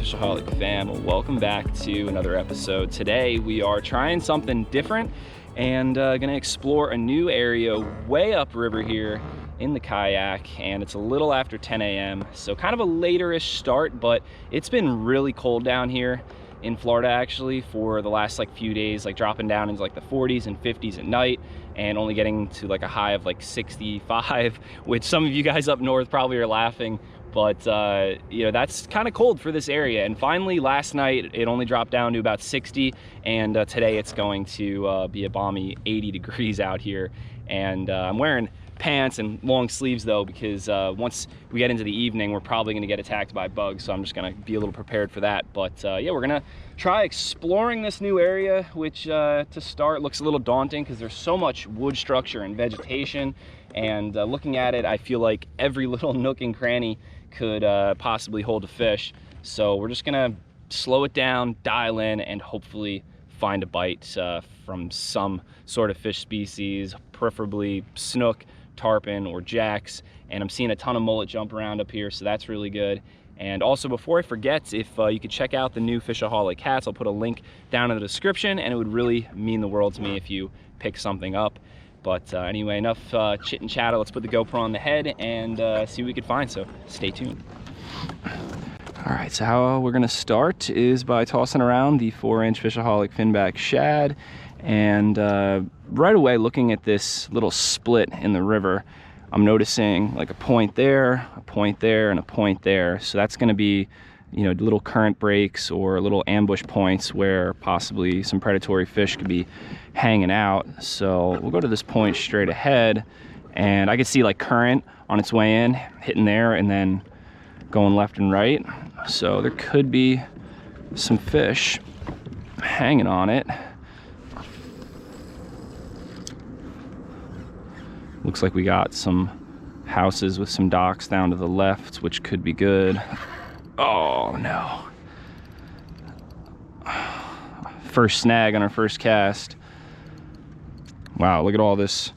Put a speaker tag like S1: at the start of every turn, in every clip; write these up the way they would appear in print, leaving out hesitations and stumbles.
S1: Fishaholic fam, welcome back to another episode. Today we are trying something different and gonna explore a new area way upriver here in the kayak, and it's a little after 10 a.m. so kind of a later-ish start, but it's been really cold down here in Florida actually for the last few days, dropping down into the 40s and 50s at night and only getting to a high of 65, which some of you guys up north probably are laughing. But you know, that's kind of cold for this area. And finally last night it only dropped down to about 60, and today it's going to be a balmy 80 degrees out here. And I'm wearing pants and long sleeves though, because once we get into the evening we're probably going to get attacked by bugs, so I'm just going to be a little prepared for that. But yeah, we're gonna try exploring this new area, which to start looks a little daunting because there's so much wood structure and vegetation, and looking at it I feel like every little nook and cranny could possibly hold a fish. So we're just gonna slow it down, dial in, and hopefully find a bite from some sort of fish species, preferably snook, tarpon, or jacks. And I'm seeing a ton of mullet jump around up here, so that's really good. And also, before I forget, if you could check out the new Fishaholic hats, I'll put a link down in the description, and it would really mean the world to me if you pick something up. But anyway, enough chit and chatter. Let's put the GoPro on the head and see what we could find, so stay tuned. All right, so how we're gonna start is by tossing around the 4-inch Fishaholic finback shad, and right away looking at this little split in the river, I'm noticing a point there, a point there, and a point there. So that's gonna be, you know, little current breaks or little ambush points where possibly some predatory fish could be hanging out. So we'll go to this point straight ahead, and I could see current on its way in, hitting there, and then going left and right. So there could be some fish hanging on it. Looks like we got some houses with some docks down to the left, which could be good. Oh no. First snag on our first cast. Wow, look at all this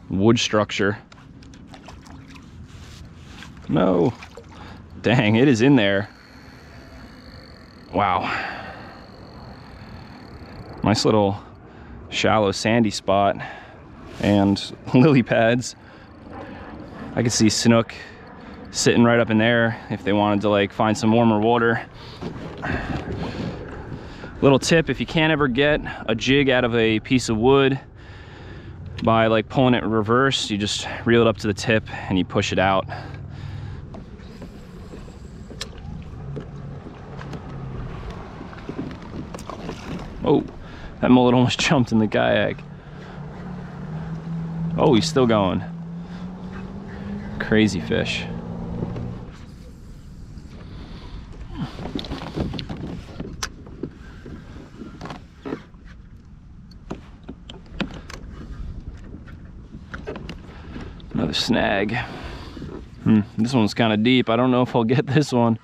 S1: wood structure. No. Dang, it is in there. Wow. Nice little shallow sandy spot and lily pads. I could see snook sitting right up in there if they wanted to find some warmer water. Little tip, if you can't ever get a jig out of a piece of wood by pulling it reverse, you just reel it up to the tip and you push it out. Oh, that mullet almost jumped in the kayak. Oh, he's still going. Crazy fish. Another snag. This one's kind of deep. I don't know if I'll get this one.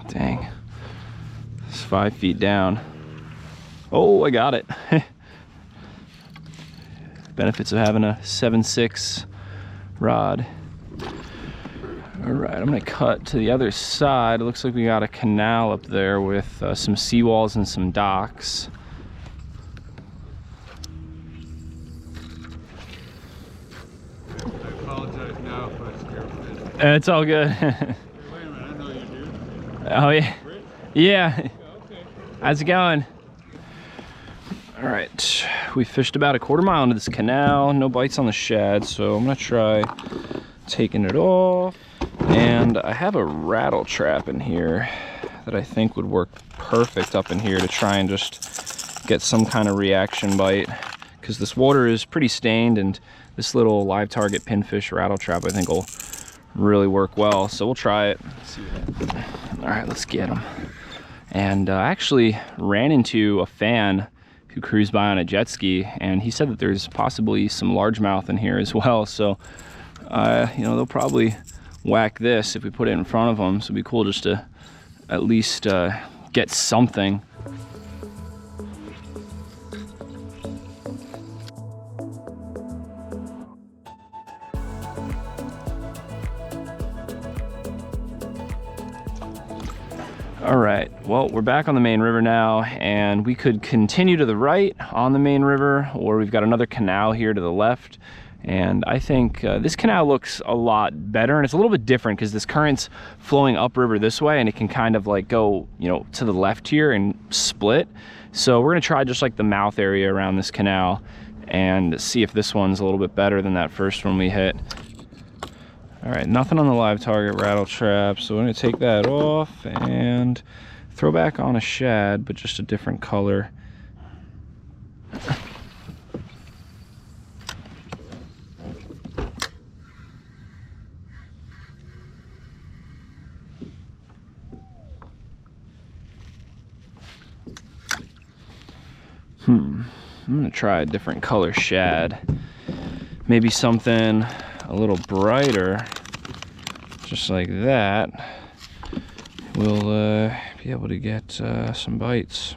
S1: Dang. It's 5 feet down. Oh, I got it. Benefits of having a 7/6 rod. All right, I'm gonna cut to the other side. It looks like we got a canal up there with some seawalls and some docks.
S2: I apologize now if I scare fish.
S1: It's all good.
S2: Hey, wait a minute, I know you do.
S1: Oh yeah.
S2: Rich?
S1: Yeah.
S2: Okay.
S1: How's it going? All right, we fished about a quarter mile into this canal. No bites on the shad, so I'm gonna try taking it off. And I have a rattle trap in here that I think would work perfect up in here to try and just get some kind of reaction bite, because this water is pretty stained, and this little live target pinfish rattle trap I think will really work well. So we'll try it. See what happens. All right, let's get them. And I actually ran into a fan who cruised by on a jet ski, and he said that there's possibly some largemouth in here as well. So you know, they'll probably whack this if we put it in front of them. So it'd be cool just to at least get something. All right, well, we're back on the main river now, and we could continue to the right on the main river, or we've got another canal here to the left. And I think this canal looks a lot better, and it's a little bit different because this current's flowing upriver this way, and it can kind of like go, you know, to the left here and split. So we're gonna try just like the mouth area around this canal and see if this one's a little bit better than that first one we hit. All right, nothing on the live target rattle trap, so we're gonna take that off and throw back on a shad, but just a different color. I'm gonna try a different color shad. Maybe something a little brighter, just like that. We'll be able to get some bites.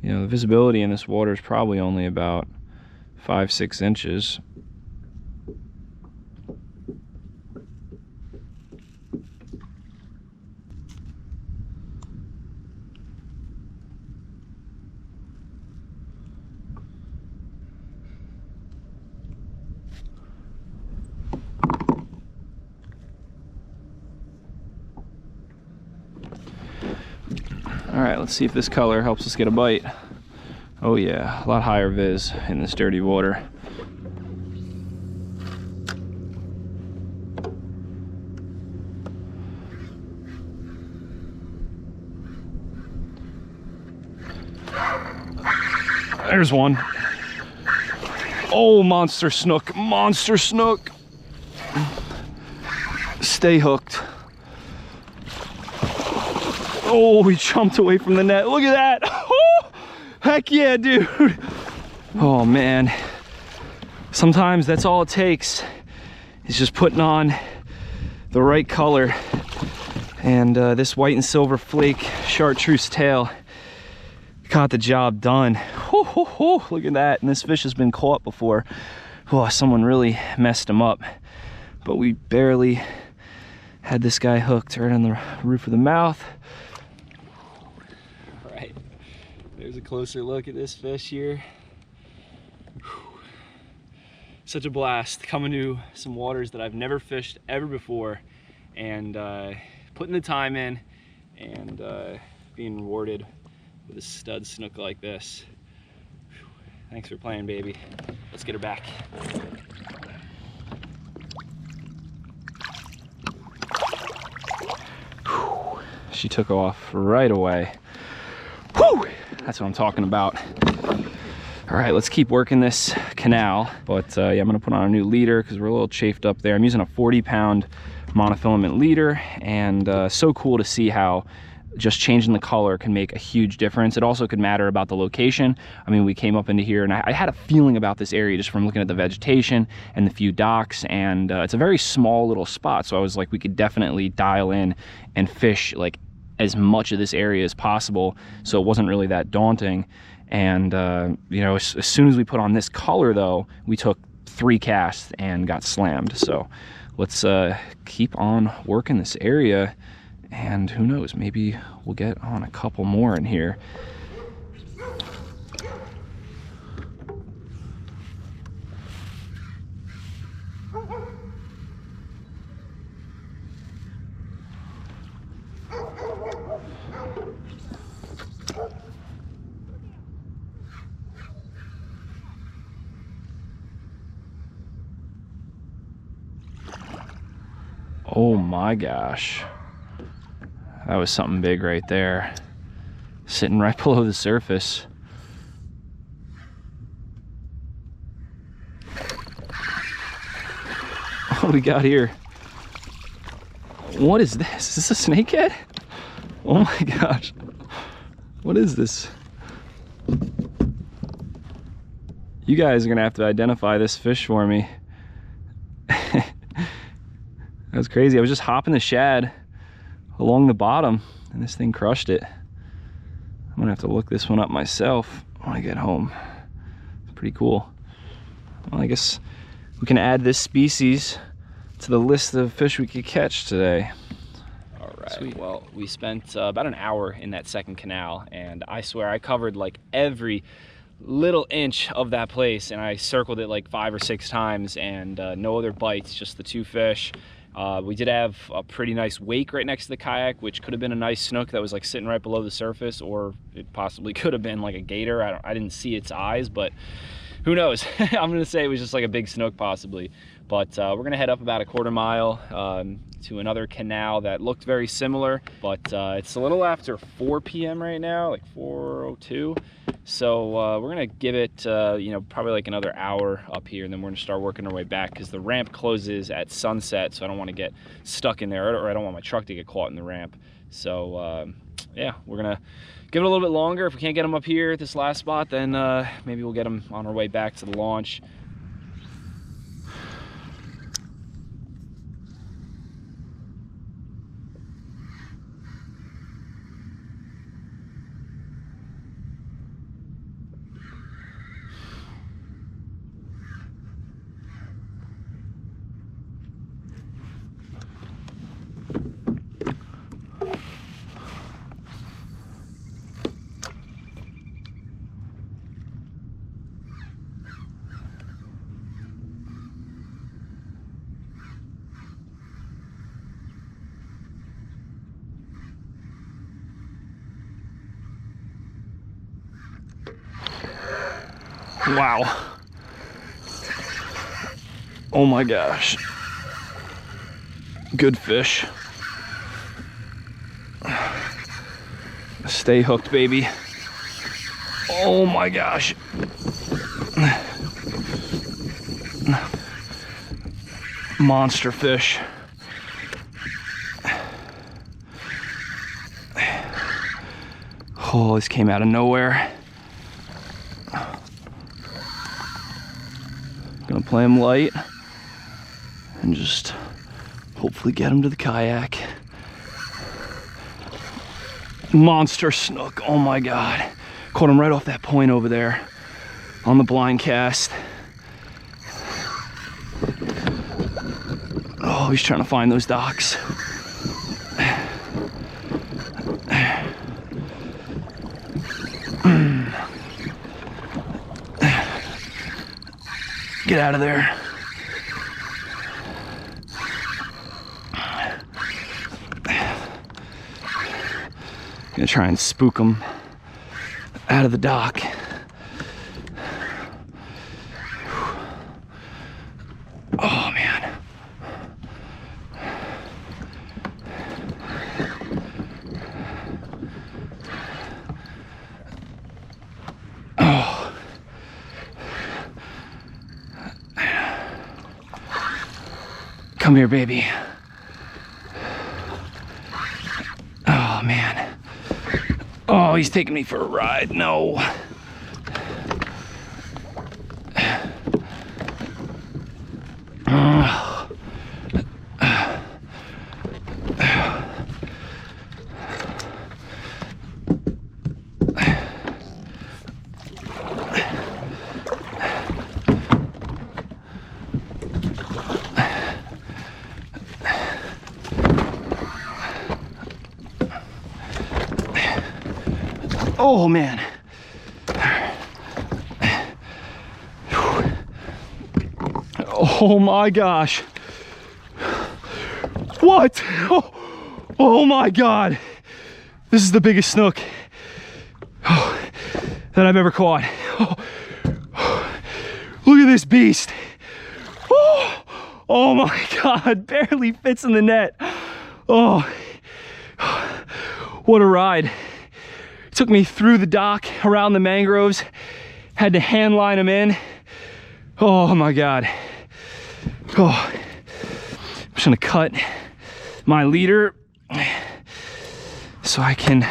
S1: You know, the visibility in this water is probably only about 5-6 inches. All right, let's see if this color helps us get a bite. Oh yeah, a lot higher vis in this dirty water. There's one. Oh, monster snook, monster snook. Stay hooked. Oh, he jumped away from the net. Look at that. Oh, heck yeah, dude. Oh, man. Sometimes that's all it takes is just putting on the right color. And this white and silver flake chartreuse tail got the job done. Oh, look at that. And this fish has been caught before. Oh, someone really messed him up. But we barely had this guy hooked right on the roof of the mouth. There's a closer look at this fish here. Such a blast coming to some waters that I've never fished ever before, and putting the time in and being rewarded with a stud snook like this. Thanks for playing, baby. Let's get her back. She took off right away. Whew! That's what I'm talking about. All right, let's keep working this canal. But yeah, I'm gonna put on a new leader because we're a little chafed up there. I'm using a 40-pound monofilament leader, and so cool to see how just changing the color can make a huge difference. It also could matter about the location. I mean, we came up into here and I had a feeling about this area just from looking at the vegetation and the few docks, and it's a very small little spot. So I was like, we could definitely dial in and fish like as much of this area as possible, so it wasn't really that daunting. And you know, as soon as we put on this color though, we took 3 casts and got slammed. So let's keep on working this area, and who knows, maybe we'll get on a couple more in here. Oh my gosh, that was something big right there, sitting right below the surface. What do we got here? What is this? Is this a snakehead? Oh my gosh, what is this? You guys are gonna have to identify this fish for me. That was crazy. I was just hopping the shad along the bottom and this thing crushed it. I'm gonna have to look this one up myself when I get home. It's pretty cool. Well, I guess we can add this species to the list of fish we could catch today. All right. Sweet. Well, we spent about an hour in that second canal, and I swear I covered like every little inch of that place, and I circled it like 5 or 6 times, and no other bites, just the 2 fish. We did have a pretty nice wake right next to the kayak, which could have been a nice snook that was like sitting right below the surface, or it possibly could have been like a gator. I didn't see its eyes, but who knows? I'm gonna say it was just like a big snook possibly. But we're gonna head up about a 1/4 mile to another canal that looked very similar, but it's a little after 4 p.m. right now, like 4:02. So we're gonna give it, you know, probably like another hour up here, and then we're gonna start working our way back because the ramp closes at sunset, so I don't want to get stuck in there, or I don't want my truck to get caught in the ramp. So yeah, we're gonna give it a little bit longer. If we can't get them up here at this last spot, then maybe we'll get them on our way back to the launch. Wow. Oh my gosh. Good fish. Stay hooked, baby. Oh my gosh. Monster fish. Oh, this came out of nowhere. Gonna play him light and just hopefully get him to the kayak. Monster snook, oh my God. Caught him right off that point over there on the blind cast. Oh, he's trying to find those docks. Get out of there. Gonna try and spook him out of the dock. Oh man. Oh. Come here, baby. Oh man. Oh, he's taking me for a ride. No. Oh man. Oh my gosh. What? Oh my God. This is the biggest snook that I've ever caught. Look at this beast. Oh my God, barely fits in the net. Oh, what a ride. Took me through the dock, around the mangroves, had to hand line them in. Oh my God. Oh, I'm just gonna cut my leader so I can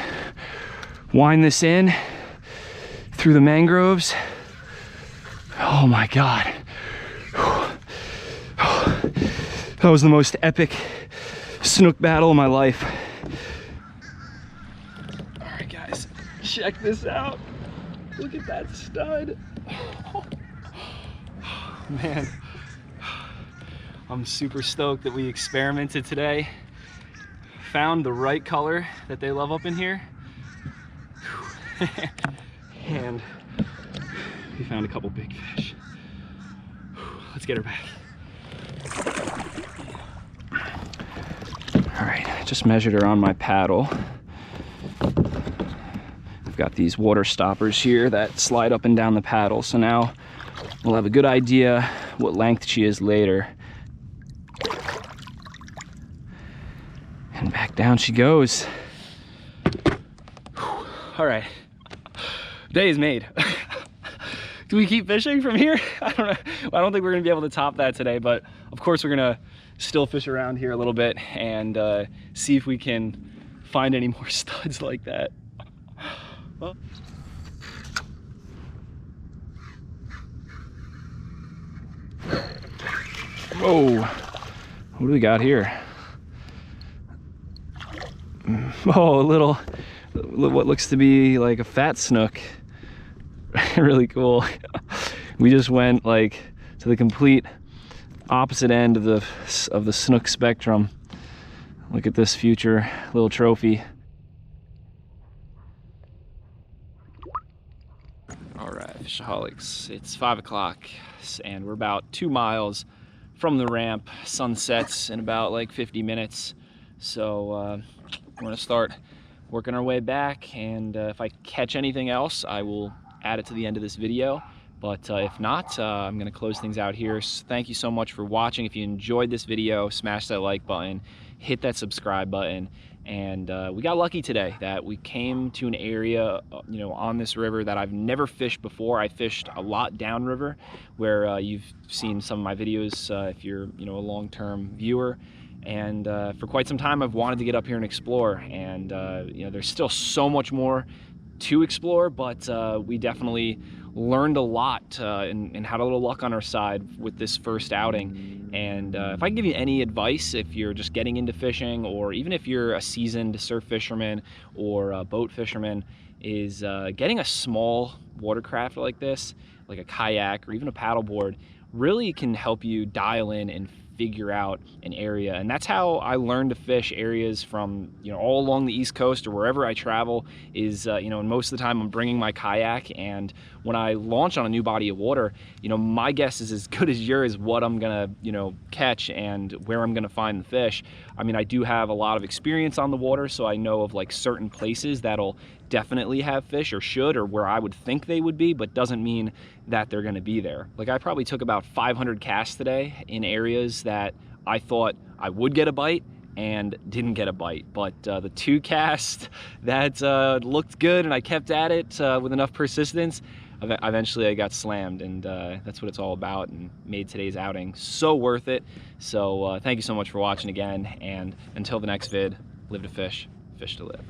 S1: wind this in through the mangroves. Oh my God. That was the most epic snook battle of my life. Check this out. Look at that stud. Oh, man, I'm super stoked that we experimented today. found the right color that they love up in here. And we found a couple big fish. Let's get her back. All right, I just measured her on my paddle. I've got these water stoppers here that slide up and down the paddle, so now we'll have a good idea what length she is later. And back down she goes. All right, day is made. Do we keep fishing from here? I don't know. I don't think we're gonna be able to top that today, but of course we're gonna still fish around here a little bit and see if we can find any more studs like that. Well, whoa, what do we got here? Oh, a little, what looks to be like a fat snook. Really cool. We just went like to the complete opposite end of the snook spectrum. Look at this future little trophy. All right, fishaholics, it's 5 o'clock and we're about 2 miles from the ramp. Sun sets in about like 50 minutes. So we're gonna start working our way back, and if I catch anything else, I will add it to the end of this video. But if not, I'm gonna close things out here. So thank you so much for watching. If you enjoyed this video, smash that like button, hit that subscribe button. And we got lucky today that we came to an area, you know, on this river that I've never fished before. I fished a lot downriver, where you've seen some of my videos if you're, you know, a long-term viewer. And for quite some time, I've wanted to get up here and explore. And you know, there's still so much more to explore, but we definitely learned a lot and had a little luck on our side with this first outing. And if I can give you any advice, if you're just getting into fishing, or even if you're a seasoned surf fisherman or a boat fisherman, is getting a small watercraft like this, like a kayak or even a paddleboard, really can help you dial in and figure out an area. And that's how I learned to fish areas from, you know, all along the East Coast or wherever I travel. Is you know, and most of the time I'm bringing my kayak, and when I launch on a new body of water, you know, my guess is as good as yours what I'm gonna, you know, catch and where I'm gonna find the fish. I mean, I do have a lot of experience on the water, so I know of like certain places that'll definitely have fish, or should, or where I would think they would be, but doesn't mean that they're gonna be there. Like, I probably took about 500 casts today in areas that I thought I would get a bite and didn't get a bite. But the 2 casts that looked good and I kept at it with enough persistence, eventually I got slammed, and that's what it's all about, and made today's outing so worth it. So thank you so much for watching again, and until the next vid, live to fish, fish to live.